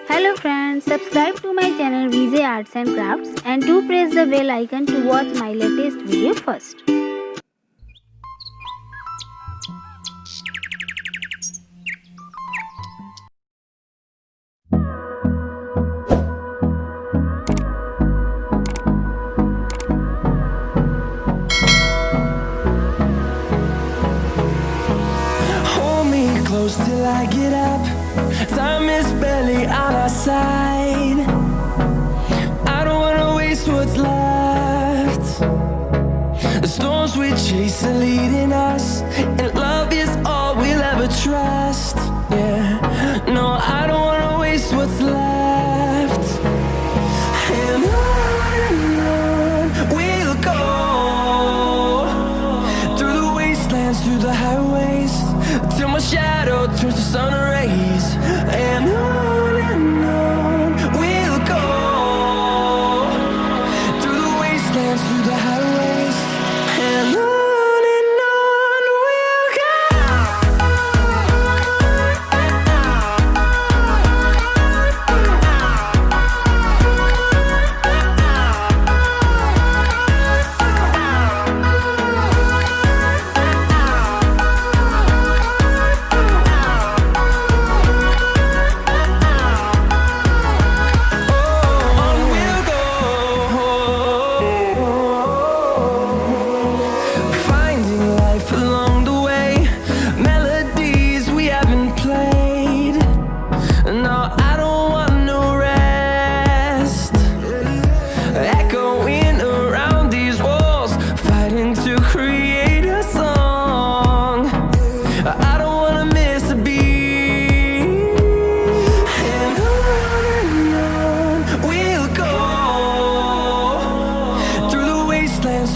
Hello friends, subscribe to my channel VJ Arts and Crafts and do press the bell icon to watch my latest video first. Hold me close till I get up. Time is barely on our side. I don't wanna waste what's left. The storms we chase are leading us, and love is all we'll ever trust. Yeah, no, I don't wanna waste what's left. And on we'll go, through the wastelands, through the highways, till my shadow turns to sun rays. And on we'll go, through the wastelands, through the highways, and on we'll go.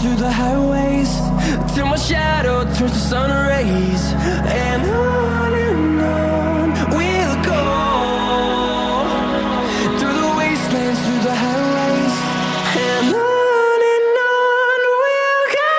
Through the highways, till my shadow turns to sun rays. And on we'll go, through the wastelands, through the highways, and on we'll go.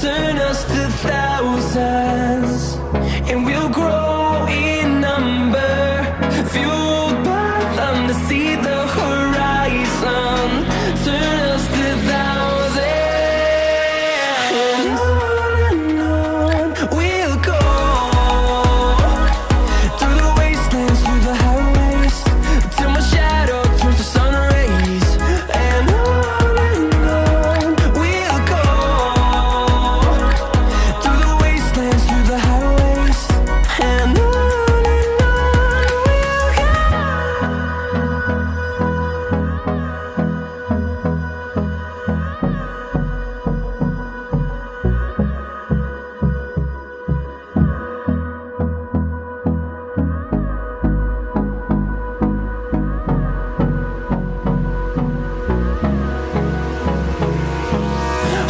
Turn us to thousands, and we'll grow in number, fueled by them to see the horizon. Turn us to thousands, and on we'll go, through the wastelands, through the highways, till my shadow turns to sun rays. And on we'll go, through the wastelands, through the highways, and on we'll go.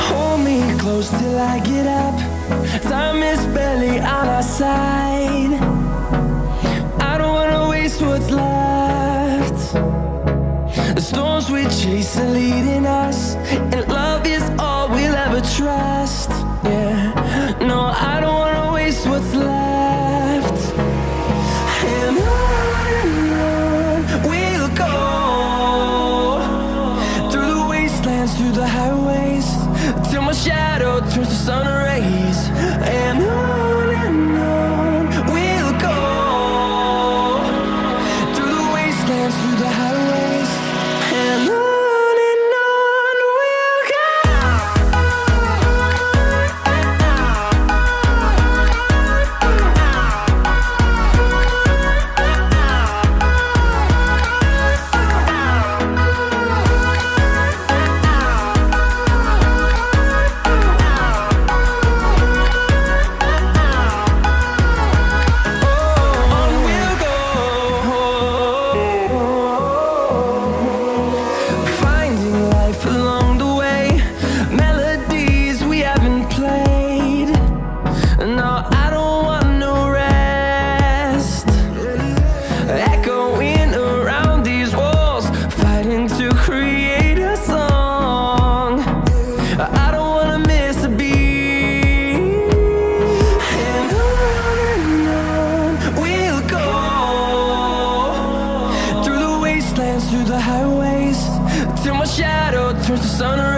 Hold me close till I get up. Time is barely on our side. I don't wanna waste what's left. The storms we chase are leading us, and love is all we'll ever trust. Yeah, no, I don't wanna waste what's left. And on we'll go, through the wastelands, through the highways, till my shadow turns to sun rays. And on we'll go, through the wastelands, through the highways, and on we'll go. sun